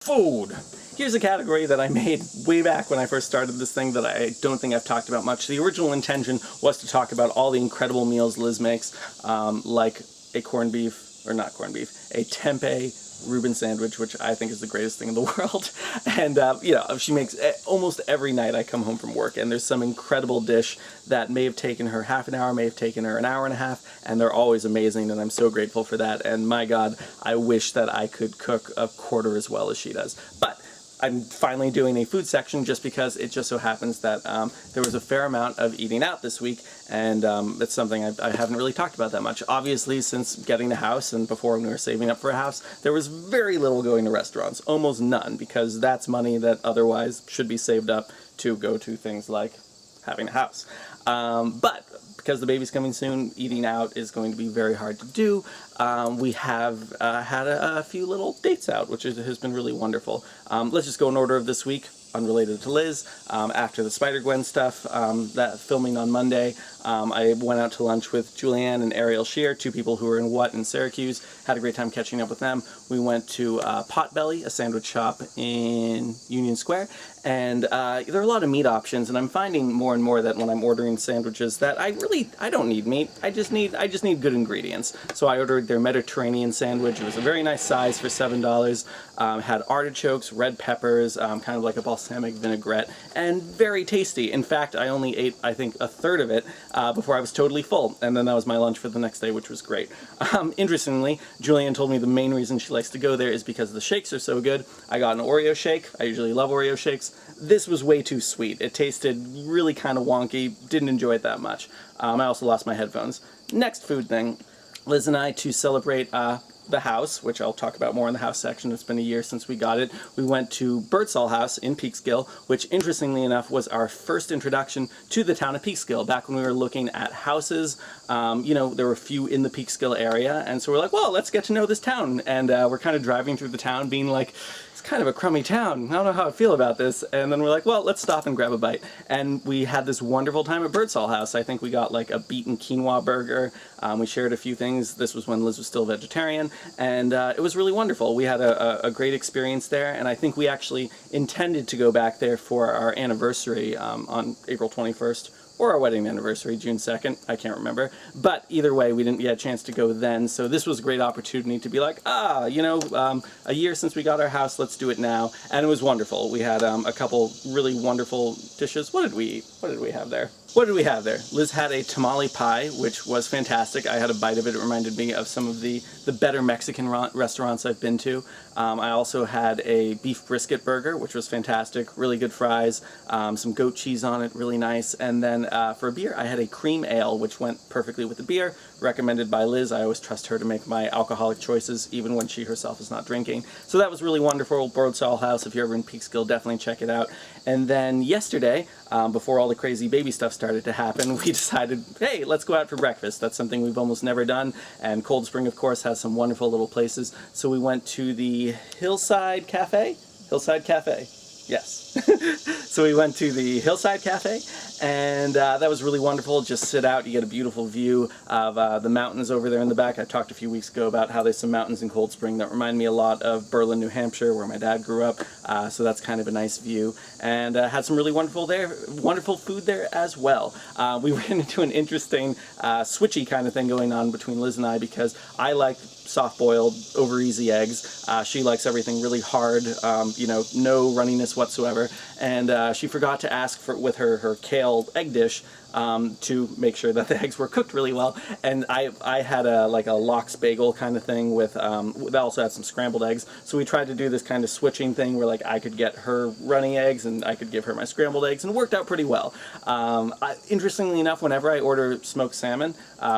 Food. Here's a category that I made way back when I first started this thing that I don't think I've talked about much. The original intention was to talk about all the incredible meals Liz makes, like a corned beef, or not corned beef, a tempeh Reuben sandwich, which I think is the greatest thing in the world. And, you know, she makes almost every night I come home from work, and there's some incredible dish that may have taken her half an hour, may have taken her an hour and a half, and they're always amazing, and I'm so grateful for that. And my God, I wish that I could cook a quarter as well as she does. But I'm finally doing a food section just because it just so happens that there was a fair amount of eating out this week, and it's something I haven't really talked about that much. Obviously, since getting a house and before when we were saving up for a house, there was very little going to restaurants, almost none, because that's money that otherwise should be saved up to go to things like having a house. But because the baby's coming soon, eating out is going to be very hard to do. We have had a few little dates out, which has been really wonderful. Let's just go in order of this week, unrelated to Liz. After the Spider-Gwen stuff, that filming on Monday, I went out to lunch with Julianne and Ariel Shear, two people who were in Syracuse. Had a great time catching up with them. We went to Potbelly, a sandwich shop in Union Square, and there are a lot of meat options, and I'm finding more and more that when I'm ordering sandwiches that I don't need meat. I just need good ingredients. So I ordered their Mediterranean sandwich. It was a very nice size for $7. Had artichokes, red peppers, kind of like a balsamic vinaigrette, and very tasty. In fact, I only ate, I think, a third of it before I was totally full, and then that was my lunch for the next day, which was great. Interestingly, Julianne told me the main reason she likes to go there is because the shakes are so good. I got an Oreo shake. I usually love Oreo shakes. This was way too sweet. It tasted really kind of wonky. Didn't enjoy it that much. I also lost my headphones. Next food thing, Liz and I, to celebrate the house, which I'll talk about more in the house section. It's been a year since we got it. We went to Birdsall House in Peekskill, which interestingly enough was our first introduction to the town of Peekskill. Back when we were looking at houses, you know, there were a few in the Peekskill area, and so we're like, well, let's get to know this town. And we're kind of driving through the town being like, it's kind of a crummy town. I don't know how I feel about this. And then we're like, well, let's stop and grab a bite. And we had this wonderful time at Birdsall House. I think we got like a beet and quinoa burger. We shared a few things. This was when Liz was still vegetarian, and it was really wonderful. We had a great experience there, and I think we actually intended to go back there for our anniversary on April 21st. Or our wedding anniversary, June 2nd, I can't remember. But either way, we didn't get a chance to go then, so this was a great opportunity to be like, you know, a year since we got our house, let's do it now. And it was wonderful. We had a couple really wonderful dishes. What did we eat? What did we have there? What did we have there? Liz had a tamale pie, which was fantastic. I had a bite of it. It reminded me of some of the better Mexican restaurants I've been to. I also had a beef brisket burger, which was fantastic. Really good fries, some goat cheese on it, really nice. And then for a beer, I had a cream ale, which went perfectly with the beer, recommended by Liz. I always trust her to make my alcoholic choices, even when she herself is not drinking. So that was really wonderful. Birdsall House, if you're ever in Peekskill, definitely check it out. And then yesterday, before all the crazy baby stuff started to happen, we decided, hey, let's go out for breakfast. That's something we've almost never done, and Cold Spring, of course, has some wonderful little places. So we went to the Hillside Cafe? Hillside Cafe, yes. So we went to the Hillside Cafe, and that was really wonderful. Just sit out, you get a beautiful view of the mountains over there in the back. I talked a few weeks ago about how there's some mountains in Cold Spring that remind me a lot of Berlin, New Hampshire, where my dad grew up, so that's kind of a nice view. And had some really wonderful food there as well. We ran into an interesting switchy kind of thing going on between Liz and I, because I like soft-boiled, over-easy eggs. She likes everything really hard, you know, no runniness whatsoever. And she forgot to ask for, with her kale egg dish, to make sure that the eggs were cooked really well. And I had like a lox bagel kind of thing with, that also had some scrambled eggs. So we tried to do this kind of switching thing where like I could get her runny eggs and I could give her my scrambled eggs, and it worked out pretty well. Interestingly enough, whenever I order smoked salmon,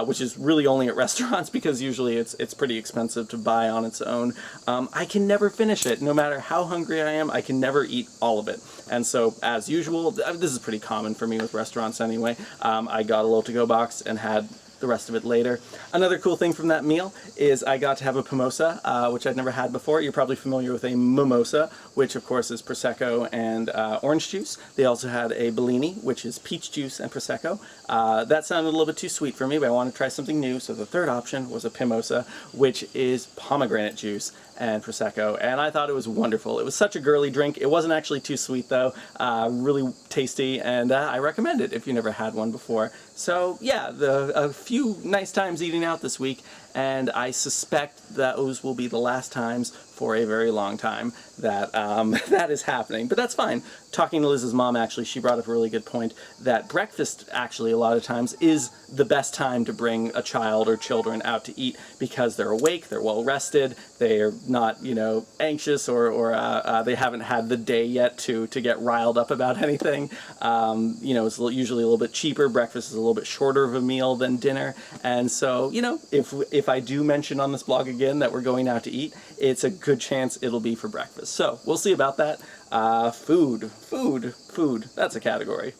which is really only at restaurants because usually it's pretty expensive to buy on its own, I can never finish it. No matter how hungry I am, I can never eat all of it. And so, as usual, this is pretty common for me with restaurants anyway, I got a little to-go box and had the rest of it later. Another cool thing from that meal is I got to have a pomosa, which I'd never had before. You're probably familiar with a mimosa, which of course is Prosecco and orange juice. They also had a Bellini, which is peach juice and Prosecco. That sounded a little bit too sweet for me, but I wanted to try something new, so the third option was a Pimosa, which is pomegranate juice. and Prosecco, and I thought it was wonderful. It was such a girly drink. It wasn't actually too sweet though, really tasty, and I recommend it if you never had one before. So yeah, a few nice times eating out this week, and I suspect those will be the last times for a very long time that that is happening. But that's fine. Talking to Liz's mom, actually, she brought up a really good point that breakfast actually a lot of times is the best time to bring a child or children out to eat, because they're awake, they're well rested, they're not, you know, anxious, or they haven't had the day yet to get riled up about anything. You know, it's usually a little bit cheaper. Breakfast is a little bit shorter of a meal than dinner, and so, you know, if I do mention on this blog again that we're going out to eat, it's a good chance it'll be for breakfast. So we'll see about that. Food, that's a category.